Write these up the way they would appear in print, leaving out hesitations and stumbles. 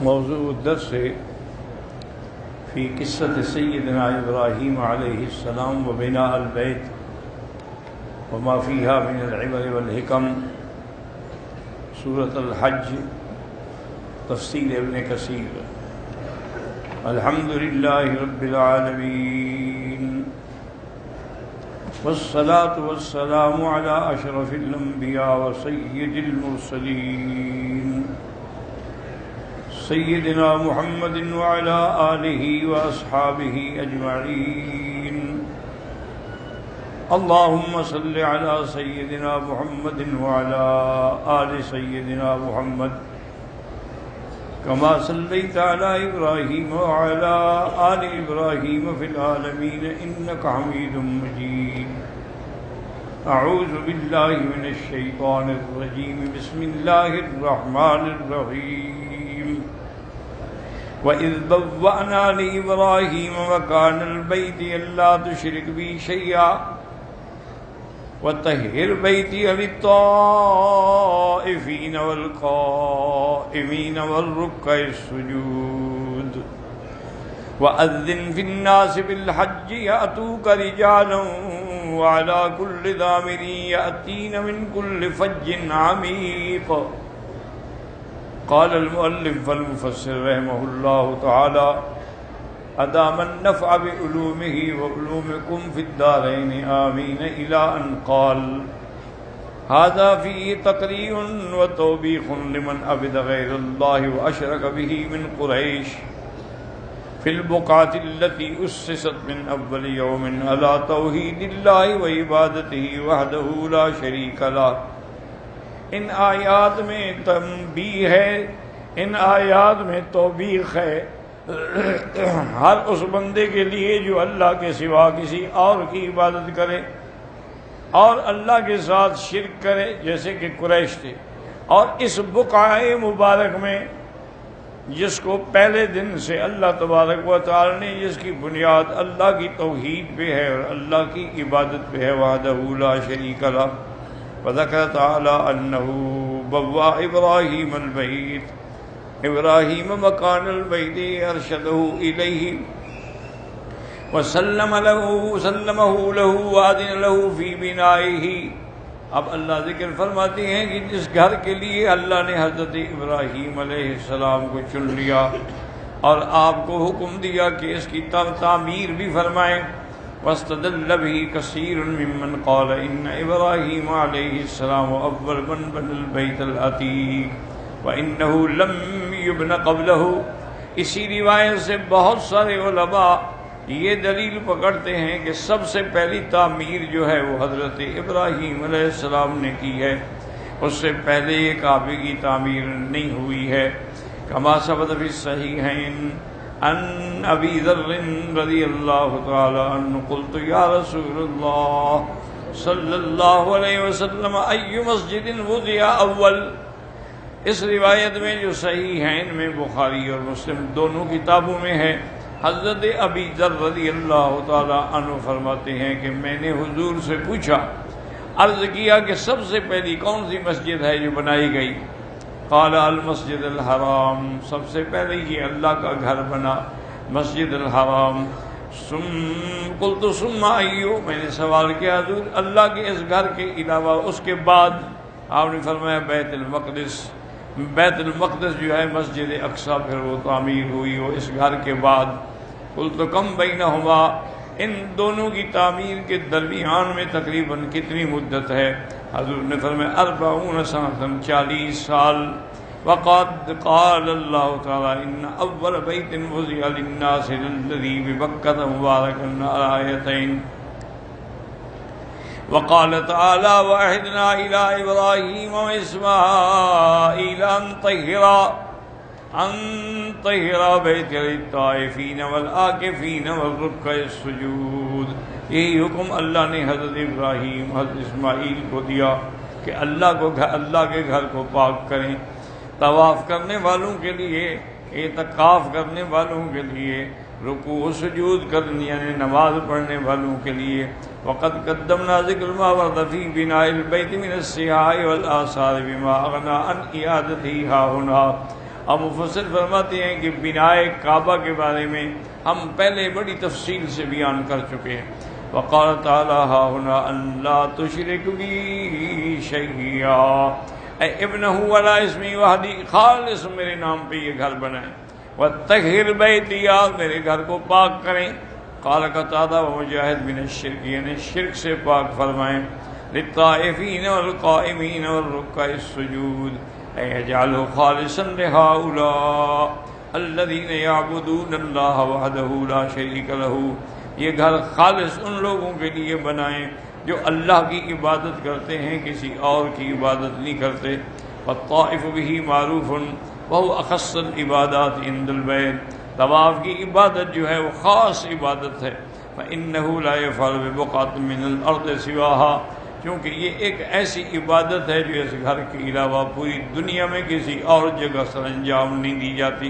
موضوع الدرس في قصة سيدنا إبراهيم عليه السلام وبناء البيت وما فيها من العبر والحكم، سورة الحج، تفسیر ابن کثیر۔ الحمد لله رب العالمين والصلاة والسلام على أشرف الأنبياء وسيد المرسلين سيدنا محمد وعلى آله وأصحابه أجمعين۔ اللهم صل على سيدنا محمد وعلى آل سيدنا محمد كما صليت على إبراهيم وعلى آل إبراهيم في العالمين إنك حميد مجيد۔ أعوذ بالله من الشيطان الرجيم، بسم الله الرحمن الرحيم۔ وَإِذْ بَوَّأْنَا لِإِبْرَاهِيمَ مَكَانَ الْبَيْتِ أَلَّا تُشْرِكْ بِي شَيْئًا وَطَهِّرْ بَيْتِيَ لِلطَّائِفِينَ وَالْقَائِمِينَ وَالرُّكَّعِ السُّجُودِ وَأَذِّنْ فِي النَّاسِ بِالْحَجِّ يَأْتُوكَ رِجَالًا وَعَلَى كُلِّ ضَامِرٍ يَأْتِينَ مِنْ كُلِّ فَجٍّ عَمِيقٍ۔ قال المؤلف والمفسر رحمه الله تعالى أدام النفع بعلومه وعلومكم في الدارين آمين، إلى أن قال هذا فيه تقريع وتوبيخ لمن عبد غير الله وأشرك به من قريش في البقعة التي أسست من أول يوم على توحيد الله وعبادته وحده لا شريك له۔ ان آیات میں تنبیہ ہے، ان آیات میں توبیخ ہے ہر اس بندے کے لیے جو اللہ کے سوا کسی اور کی عبادت کرے اور اللہ کے ساتھ شرک کرے، جیسے کہ قریش تھے۔ اور اس بقعہ مبارک میں جس کو پہلے دن سے اللہ تبارک و تعالی نے جس کی بنیاد اللہ کی توحید پہ ہے اور اللہ کی عبادت پہ ہے، وحدہ لا شریک لہ۔ وذكر تعالى أنه بوأ إبراهيم البيت، إبراهيم مكان البيت أرشده إليه وسلمه له وأذن له في بنائه۔ اب اللہ ذکر فرماتے ہیں کہ جس گھر کے لیے اللہ نے حضرت ابراہیم علیہ السلام کو چن لیا اور آپ کو حکم دیا کہ اس کی تعمیر بھی فرمائیں، واستدل به كثير ممن قال ان ابراہیم علیہ السلام اول من بنى البيت العتیق وانه لم يبن قبله۔ اسی روایت سے بہت سارے علماء یہ دلیل پکڑتے ہیں کہ سب سے پہلی تعمیر جو ہے وہ حضرت ابراہیم علیہ السلام نے کی ہے، اس سے پہلے یہ کعبے کی تعمیر نہیں ہوئی ہے۔ کما ثبت فی الصحیحین ان ابی ذر رضی اللہ تعالی عنہ قلت یا رسول اللہ صلی اللہ علیہ وسلم ای مسجد وضع اول۔ اس روایت میں جو صحیحین میں بخاری اور مسلم دونوں کتابوں میں ہے، حضرت ابی ذر رضی اللہ تعالی عنہ فرماتے ہیں کہ میں نے حضور سے پوچھا، عرض کیا کہ سب سے پہلی کون سی مسجد ہے جو بنائی گئی؟ قال المسجد الحرام، سب سے پہلے یہ اللہ کا گھر بنا مسجد الحرام۔ قلت ثم ایو، میں نے سوال کیا حضور اللہ کے اس گھر کے علاوہ اس کے بعد؟ آپ نے فرمایا بیت المقدس۔ بیت المقدس جو ہے مسجد اقصی پھر وہ تعمیر ہوئی وہ اس گھر کے بعد۔ قلت کم بینہما، ان دونوں کی تعمیر کے درمیان میں تقریباً کتنی مدت ہے؟ حضور نے فرمایا 40 سنۃ، 40 سال۔ وقد قال اللہ تعالی ان اول بیت وضع للناس الذی ببکۃ مبارکا آیتین۔ وقال تعالی وعهدنا الی ابراہیم واسماعیل ان طہرا بیتی للطائفین والعاکفین والرکع السجود۔ یہی حکم اللہ نے حضرت ابراہیم حضرت اسماعیل کو دیا کہ اللہ کے گھر کو پاک کریں، طواف کرنے والوں کے لیے، اعتکاف کرنے والوں کے لیے، رکوع و سجود کرنے یعنی نماز پڑھنے والوں کے لیے۔ وقد قدمنا ذکر ما ورد فی بناء البیت من السیاح والآثار بما اغنى عن اعادته ها هنا۔ اور مفسر فرماتے ہیں کہ بنائے کعبہ کے بارے میں ہم پہلے بڑی تفصیل سے بیان کر چکے ہیں. وقال تعالی ها هنا ان لا تشرك بی شیئا، اے ابنہ ولا اسمی وحدی، خالص میرے نام پہ یہ گھر بنائیں، وطہر بیتی، میرے گھر کو پاک کریں. قال قتادہ ومجاہد من الشرک، یعنی شرک سے پاک فرمائیں. للطائفین والقائمین والرکع السجود، اے اجعلہ خالصا لہؤلاء الذین یعبدون اللہ وحدہ لا شریک لہ، یہ گھر خالص ان لوگوں کے لیے بنائیں جو اللہ کی عبادت کرتے ہیں، کسی اور کی عبادت نہیں کرتے. والطائف بہ معروف وہو اخص العبادات عند البیت، طواف کی عبادت جو ہے وہ خاص عبادت ہے. فإنہ لا يفعل ببقعۃ من الارض سواها، کیونکہ یہ ایک ایسی عبادت ہے جو اس گھر کے علاوہ پوری دنیا میں کسی اور جگہ سر انجام نہیں دی جاتی.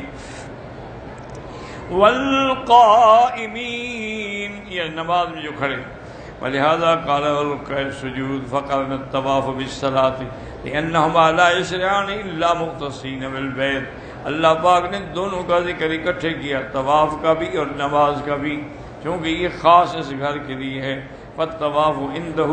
والقائمین، یہ نماز میں جو کھڑے، ولہذا قال والرکع السجود فقرن الطواف بالصلاة لأنہما لا يشرعان الا مختصین بالبیت. اللہ پاک نے دونوں کا ذکر اکٹھے کیا، طواف کا بھی اور نماز کا بھی، کیونکہ یہ خاص اس گھر کے لیے ہے. فالطواف عنده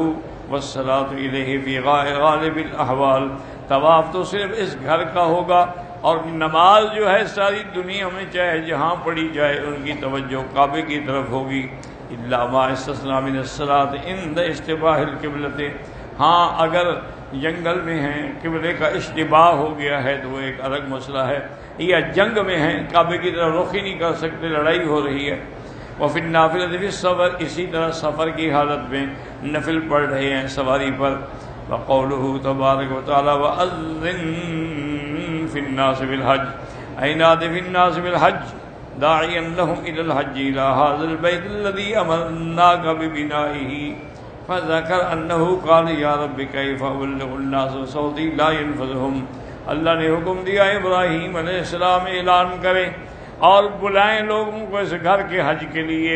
والصلاة الیہ فی غالب الاحوال، طواف تو صرف اس گھر کا ہوگا، اور نماز جو ہے ساری دنیا میں چاہے جہاں پڑھی جائے ان کی توجہ کعبے کی طرف ہوگی. الا ما استثنى من الصلاة عند اشتباہ القبلۃ، ہاں اگر جنگل میں ہیں قبلے کا اشتباہ ہو گیا ہے تو وہ ایک الگ مسئلہ ہے، یا جنگ میں ہیں کعبے کی طرف رخ ہی نہیں کر سکتے، لڑائی ہو رہی ہے. وفی النافلۃ فی السفر، اسی طرح سفر کی حالت میں نفل پڑھ رہے ہیں سواری پر. وقولہ تبارک و تعالی وأذن فی الناس بالحج، اے نادی فی الناس بالحج داعیا لهم الى الحج الى هذا البيت الذي امرناك ببنائه. فذكر انه قال یا رب کیف ابلغ الناس صوتی لا ينفذهم، اللہ نے حکم دیا ابراہیم علیہ السلام اعلان کریں اور بلائیں لوگوں کو اس گھر کے حج کے لیے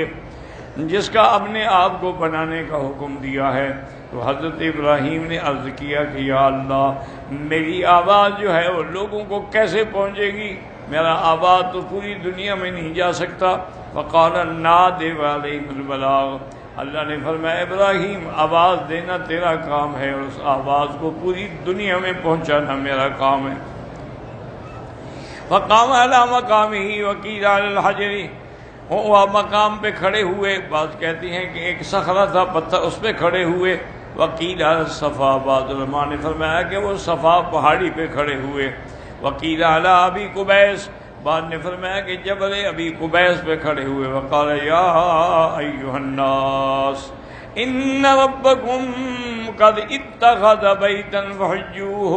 جس کا اپنے آپ کو بنانے کا حکم دیا ہے. تو حضرت ابراہیم نے عرض کیا کہ یا اللہ میری آواز جو ہے وہ لوگوں کو کیسے پہنچے گی، میرا آواز تو پوری دنیا میں نہیں جا سکتا. فقال نادِ علیہم البلاغ، اللہ نے فرمایا ابراہیم آواز دینا تیرا کام ہے اور اس آواز کو پوری دنیا میں پہنچانا میرا کام ہے. فقام علی مقامہ وقیل علی الحجر، وہ مقام پہ کھڑے ہوئے، بعض کہتی ہیں کہ ایک صخرہ تھا پتھر اس پہ کھڑے ہوئے. وقیل علی الصفا، بعض علماء نے فرمایا کہ وہ صفا پہاڑی پہ کھڑے ہوئے. وقیل علی ابی قبیس، بعد نے فرمایا کہ جبل ابی قبیس پہ کھڑے ہوئے. وقال یا ایھا الناس ان ربکم قد اتخذ بیتا فحجوہ،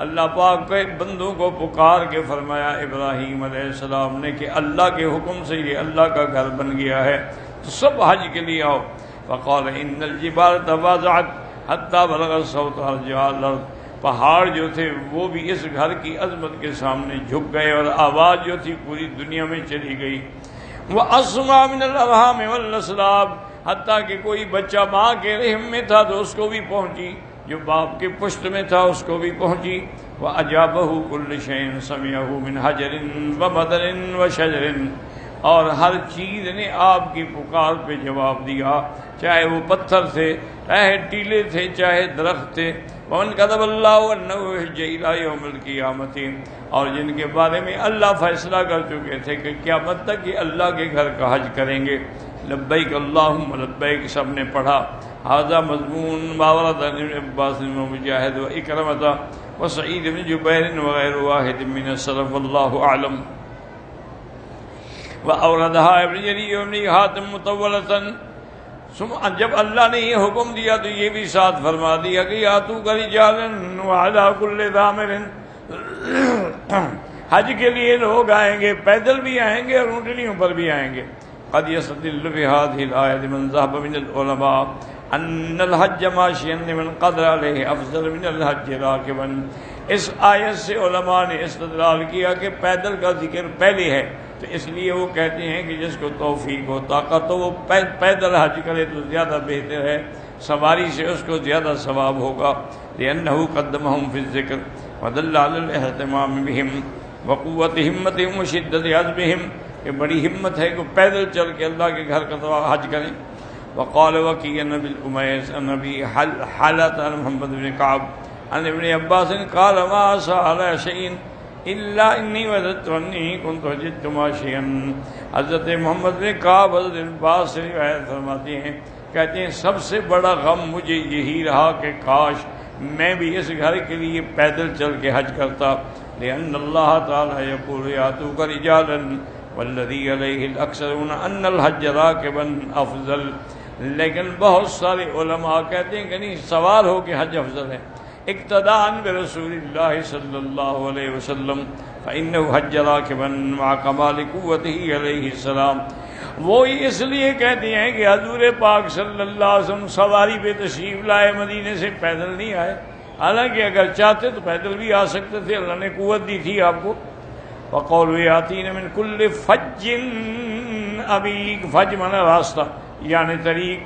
اللہ پاک کے بندوں کو پکار کے فرمایا ابراہیم علیہ السلام نے کہ اللہ کے حکم سے یہ اللہ کا گھر بن گیا ہے تو سب حج کے لیے آؤ. فقال ان الجبال تواضعت حتی بلغ الصوت ارجاء الارض، پہاڑ جو تھے وہ بھی اس گھر کی عظمت کے سامنے جھک گئے اور آواز جو تھی پوری دنیا میں چلی گئی. واسمع من الارحام والاسلاب، حتیٰ کہ کوئی بچہ ماں کے رحم میں تھا تو اس کو بھی پہنچی، جو باپ کے پشت میں تھا اس کو بھی پہنچی. وَأَجَابَهُ كُلُّ شَيْءٍ سَمِعَهُ مِنْ حَجَرٍ وَمَدَرٍ وَشَجَرٍ، اور ہر چیز نے آپ کی پکار پہ جواب دیا، چاہے وہ پتھر تھے، چاہے ٹیلے تھے، چاہے درخت تھے. وَمَنْ كَتَبَ اللَّهُ أَنَّهُ يَحُجُّ إِلَىٰ يَوْمِ الْقِيَامَةِ، اور جن کے بارے میں اللہ فیصلہ کر چکے تھے کہ قیامت تک یہ اللہ کے گھر کا حج کریں گے. لبیک اللہم لبیک سب نے پڑھا. ھذا مضمون ما ورد عن ابن عباس ومجاہد واکرمۃ وسعید بن جبیر وغیر واحد من السلف واللہ اعلم. واوردها ابن جریر وابن حاتم مطولۃ. جب اللہ نے یہ حکم دیا تو یہ بھی ساتھ فرما دیا کہ یاتوک رجالا وعلی کل ضامر، حج کے لیے لوگ آئیں گے، پیدل بھی آئیں گے اور اونٹنیوں پر بھی آئیں گے. قد يستدل بهذه الآية من ذهب من العلماء ان الحج ماشيا لمن قدر عليه افضل من الحج راكبا. اس آیت سے علماء نے استدلال کیا کہ پیدل کا ذکر پہلے ہے تو اس لیے وہ کہتے ہیں کہ جس کو توفیق ہو طاقت ہو وہ پیدل حج کرے تو زیادہ بہتر ہے، سواری سے اس کو زیادہ ثواب ہوگا. لأنه قدمهم في الذکر ودل على الاہتمام بهم وقوت ہمتہم وشدت عزمہم، کہ بڑی ہمت ہے کہ پیدل چل کے اللہ کے گھر کا طواف حج کریں. وقال وكيع بن الأميس عن أبي حالة عن محمد بن كعب عن ابن عباس قال ما سأل شيء إلا إني وجدت أني كنت وجدت ماشيا. حضرت محمد بن کعب حضرت عباس سے روایت فرماتے ہیں، کہتے ہیں سب سے بڑا غم مجھے یہی رہا کہ کاش میں بھی اس گھر کے لیے پیدل چل کے حج کرتا. لأن اللہ تعالی یقول یاتوک رجالا والذی علیہ الاکثرون ان الحج راکبا افضل. لیکن بہت سارے علماء کہتے ہیں کہ نہیں، سوار ہو کے حج افضل ہے. اقتداء برسول اللہ صلی اللہ علیہ وسلم فإنه حج راکبا مع کمال قوته علیہ السلام. وہ اس لیے کہتے ہیں کہ حضور پاک صلی اللہ علیہ وسلم سواری پہ تشریف لائے، مدینے سے پیدل نہیں آئے. حالانکہ اگر چاہتے تو پیدل بھی آ سکتے تھے، اللہ نے قوت دی تھی آپ کو. وقولوا یاتین من کل فج عمیق، فج مانا راستہ یعنی طریق.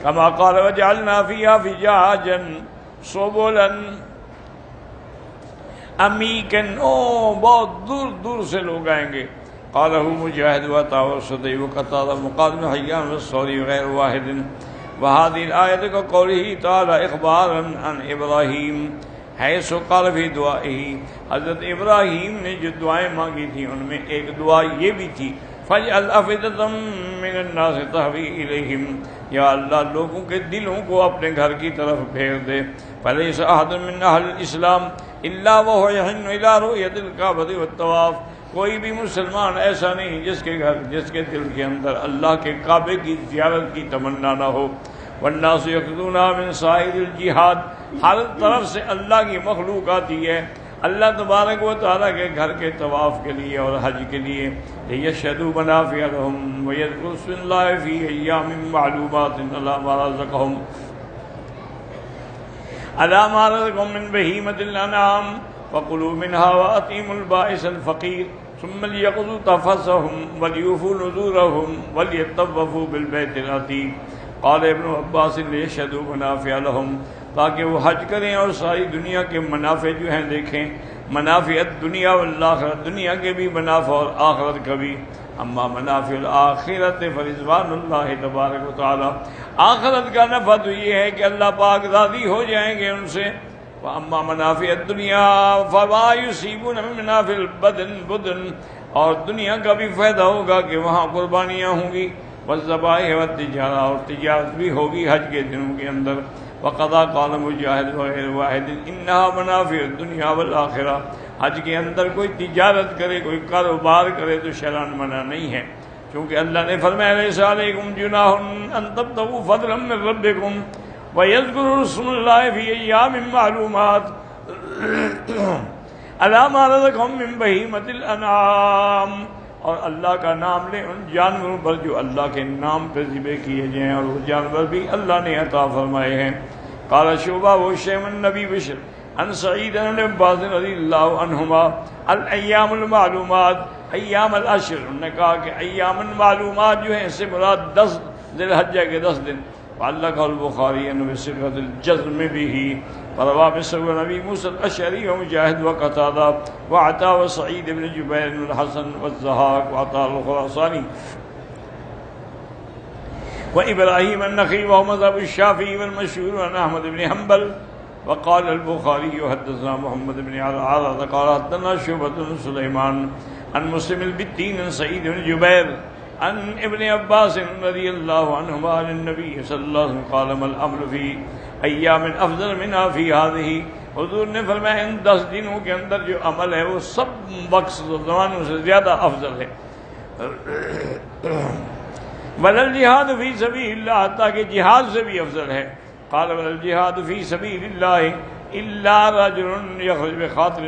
کما قال وجعلنا فیہا فجاجا سبلا عمیقا، بہت دور دور سے لوگ آئیں گے. قالہ مجاہد وعطاء وسدی وقتادہ ومعاذ بن حیان والثوری وغیر واحد. وهذه الآیت كقوله تعالی اخبارا عن ابراہیم حیث قال فی دعائه. حضرت ابراہیم نے جو دعائیں مانگی تھی ان میں ایک دعا یہ بھی تھی فَاجْعَلْ أَفْئِدَةً مِّنَ النَّاسِ تَهْوِي إِلَيْهِمْ، یا اللہ لوگوں کے دلوں کو اپنے گھر کی طرف پھیر دے. فَلَيْسَ أَحَدٌ مِّنْ أَهْلِ الْإِسْلَامِ إِلَّا وَهُوَ يَحِنُّ إِلَىٰ رُؤْيَةِ الْكَعْبَةِ وَالطَّوَافِ. کوئی بھی مسلمان ایسا نہیں جس کے گھر، جس کے دل کے اندر اللہ کے کعبے کی زیارت کی تمنا نہ ہو. والناس یقضون من سائر الجہاد، ہر طرف سے اللہ کی مخلوق آتی ہے اللہ تبارک و تعالیٰ کے گھر کے طواف کے لیے اور حج کے لیے. لیشہدوا منافع لہم ویذکروا اسم اللہ فی ایام معلومات علی ما رزقہم من بہیمۃ الانعام فکلوا منها وأطعموا البائس الفقیر ثم لیقضوا تفثهم وليوفوا نذورهم وليطوفوا بالبیت العتیق. قال ابن عباس لیشہدوا منافع لہم، تاکہ وہ حج کریں اور ساری دنیا کے منافع جو ہیں دیکھیں. منافع الدنیا والآخرت، دنیا کے بھی منافع اور آخرت کا بھی. اما منافع الآخرت فرضوان اللہ تبارک و تعالی، آخرت کا نفع تو یہ ہے کہ اللہ پاک راضی ہو جائیں گے ان سے. واما منافع الدنیا فما یصیبون من منافع البدن، اور دنیا کا بھی فائدہ ہوگا کہ وہاں قربانیاں ہوں گی. والذبائح والتجارہ، اور تجارت بھی ہوگی حج کے دنوں کے اندر. وقضا قال مجاہد وغیر واحد انہا منافع الدنیا والآخرہ، حج کے اندر کوئی تجارت کرے، کوئی کاروبار کرے تو شرعاً منع نہیں ہے، کیونکہ اللہ نے فرمایا لیس علیکم جناح ان تبتغوا فضلا من ربکم ویذکروا اسم اللہ فی ایام معلومات علی ما رزقہم من بہیمۃ الانعام، اور اللہ کا نام لیں ان جانوروں پر جو اللہ کے نام پہ ذبح کیے جائیں، اور وہ جانور بھی اللہ نے عطا فرمائے ہیں. قال شعبہ و شیم النبی بشر عن سعید بن عباس رضی اللہ عنہما الایام المعلومات ایام العشر، انہوں نے کہا کہ ایام المعلومات جو ہیں اس سے مراد 10 ذی الحجہ کے 10 دن. وعلق البخاری ان بصيغة الجزم به، وروى بسوى نبی موسى الاشعری ومجاہد وقتادہ وعطاء وسعید بن جبیر الحسن والضحاک وعطاء الخراسانی وابراہیم النخعی وهو مذهب الشافعی والمشهور عن احمد بن حنبل. وقال البخاری حدثنا محمد بن عرعرة قال حدثنا شعبة بن سلیمان عن مسلم البتین عن سعید بن جبیر عن ابن عباس رضی اللہ عنہما عن النبی صلی اللہ علیہ وسلم قال ما الامر فی ایام افضل منها فی هذه. حضور نے فرمایا ان 10 دنوں کے اندر جو عمل ہے وہ سب وقت زمانوں سے زیادہ افضل ہے. ولا الجہاد فی سبیل اللہ، تاکہ جہاد سے بھی افضل ہے. قال ولا الجہاد فی سبیل اللہ الا رجل یخرج بخاطر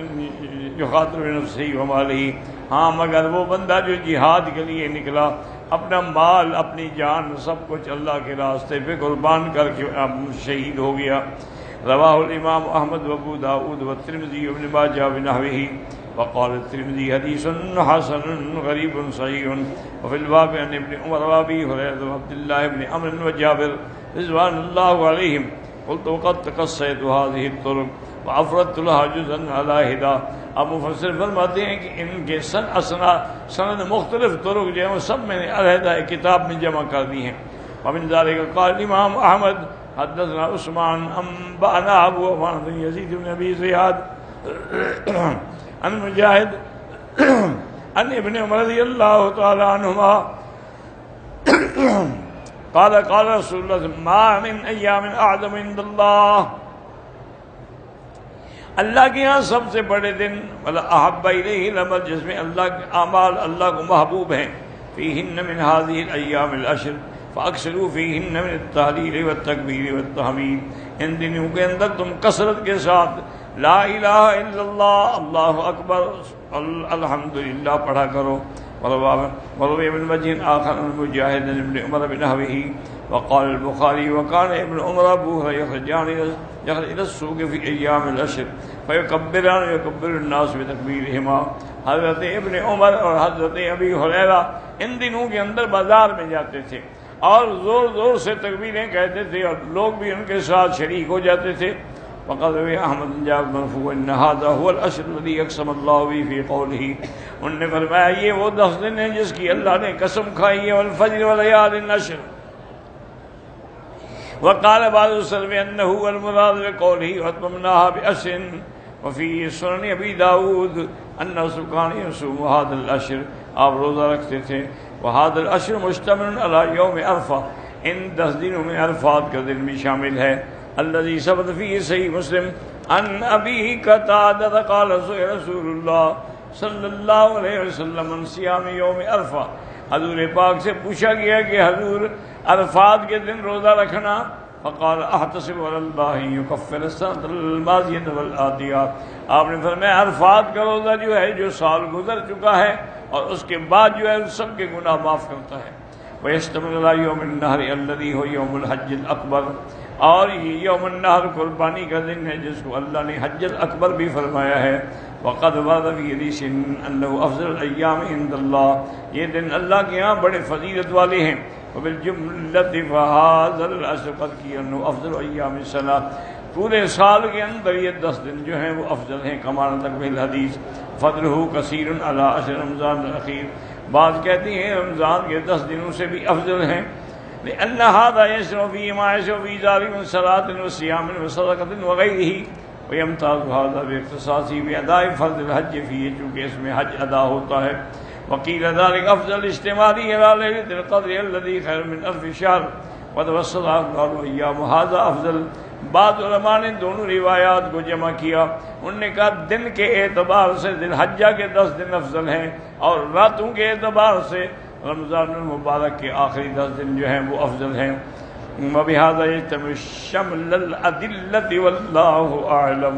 یخاطر بنفسه وماله، ہاں مگر وہ بندہ جو جہاد کے لیے نکلا، اپنا مال اپنی جان سب کچھ اللہ کے راستے پہ قربان کر کے شہید ہو گیا. رواہ الامام احمد وابو داؤد والترمذی وابن ماجہ بنحوہ. وقال الترمذی حدیث حسن غریب صحیح. وفی الباب عن ابن عمر وابی ہریرہ وعبد اللہ بن عمرو وجابر رضوان اللہ علیہم. قلت وقد تقصيت هذه الطرق وافردت لها جزءا على هدا. اب مفسر فرماتے ہیں کہ ان کے سند مختلف طرق جو ہیں وہ سب میں نے علیحدہ کتاب میں جمع کر دی ہیں. ومن ذلك قال الامام احمد حدثنا عثمان انبانا ابو عوان بن يزيد بن ابي زياد عن مجاهد عن ابن عمر رضي الله تعالى عنهما قال قال رسول الله ما من ايام اعظم عند الله. اللہ کے یہاں سب سے بڑے دن احب الیہ العمل جس میں اللہ کے اعمال اللہ کو محبوب ہیں. فیہن من هذه الايام العشر فاکثروا فیہن من التہلیل والتکبیر والتحمید. ان دنوں کے اندر تم کثرت کے ساتھ لا الہ الا اللہ اللہ اکبر الحمدللہ پڑھا کرو. وروي ابن وجه آخر عن مجاهد بن عمر بنحوه. وقال البخاري وكان ابن عمر ابوه يخرجان الى السوق في ايام العشر فيكبران ويكبر الناس بتكبيرهما. حضرت ابن عمر اور حضرت ابی ہریرہ ان دنوں کے اندر بازار میں جاتے تھے اور زور زور سے تکبیریں کہتے تھے اور لوگ بھی ان کے ساتھ شریک ہو جاتے تھے. وقد روى احمد جاب مرفوع ان هذا هو الاشهر الذي يقسم الله به في قوله. انہوں نے فرمایا یہ وہ 10 دن ہیں جس کی اللہ نے قسم کھائی ہے. والفجر وليال العشر. وقال بعض السلف انه هو المراد بقوله واتممناها بعشر. وفي سنن ابي داود ان سكان يصوم هذا الاشهر آپ روزہ رکھتے تھے. وهذا الاشهر مشتمل على يوم عرفہ. ان 10 دنوں میں عرفات کا دن بھی شامل ہے. الذي ثبت فيه صحيح مسلم عن ابي قتادة قال رسول الله صلی اللہ علیہ وسلم عن صيام يوم عرفہ. حضور پاک سے پوچھا گیا کہ حضور عرفات کے دن روزہ رکھنا. فقال احتسب على الله يكفر السنة الماضية والآتية. آپ نے فرمایا عرفات کا روزہ جو ہے جو سال گزر چکا ہے اور اس کے بعد جو ہے سب کے گناہ معاف کرتا ہے. ويشتمل على يوم النحر الذي هو يوم الحج الأكبر. اور یہ یوم النحر قربانی کا دن ہے جس کو اللہ نے حج الاکبر بھی فرمایا ہے. وقد ورد في حديث انه افضل الايام عند الله. یہ دن اللہ کے ہاں بڑے فضیلت والے ہیں. وبالجملة فهذا العشر قد كان افضل ايام السنة. پورے سال کے اندر یہ 10 دن جو ہیں وہ افضل ہیں. كما نطق به الحديث فضله كثير على عشر رمضان الاخير. بعض کہتے ہیں رمضان کے 10 دنوں سے بھی افضل ہیں. لأن هذا يشرع فيه ما يشرع في ذلك من صلاة وصيام وصدقة وغيره. ويمتاز هذا باختصاصه بأداء فرض الحج فيه چونکہ اس میں حج ادا ہوتا ہے. وقيل ذلك أفضل اجتماعي على ليلة القدر الذي خير من 1000 شهر. وتوسط قالوا أيام هذا أفضل. بعض علماء نے دونوں روایات کو جمع کیا. انہوں نے کہا دن کے اعتبار سے ذی الحجہ کے 10 دن افضل ہیں اور راتوں کے اعتبار سے رمضان المبارک کے آخری 10 دن جو ہیں وہ افضل ہیں. وبهذا يتم شمل الأدلة والله أعلم.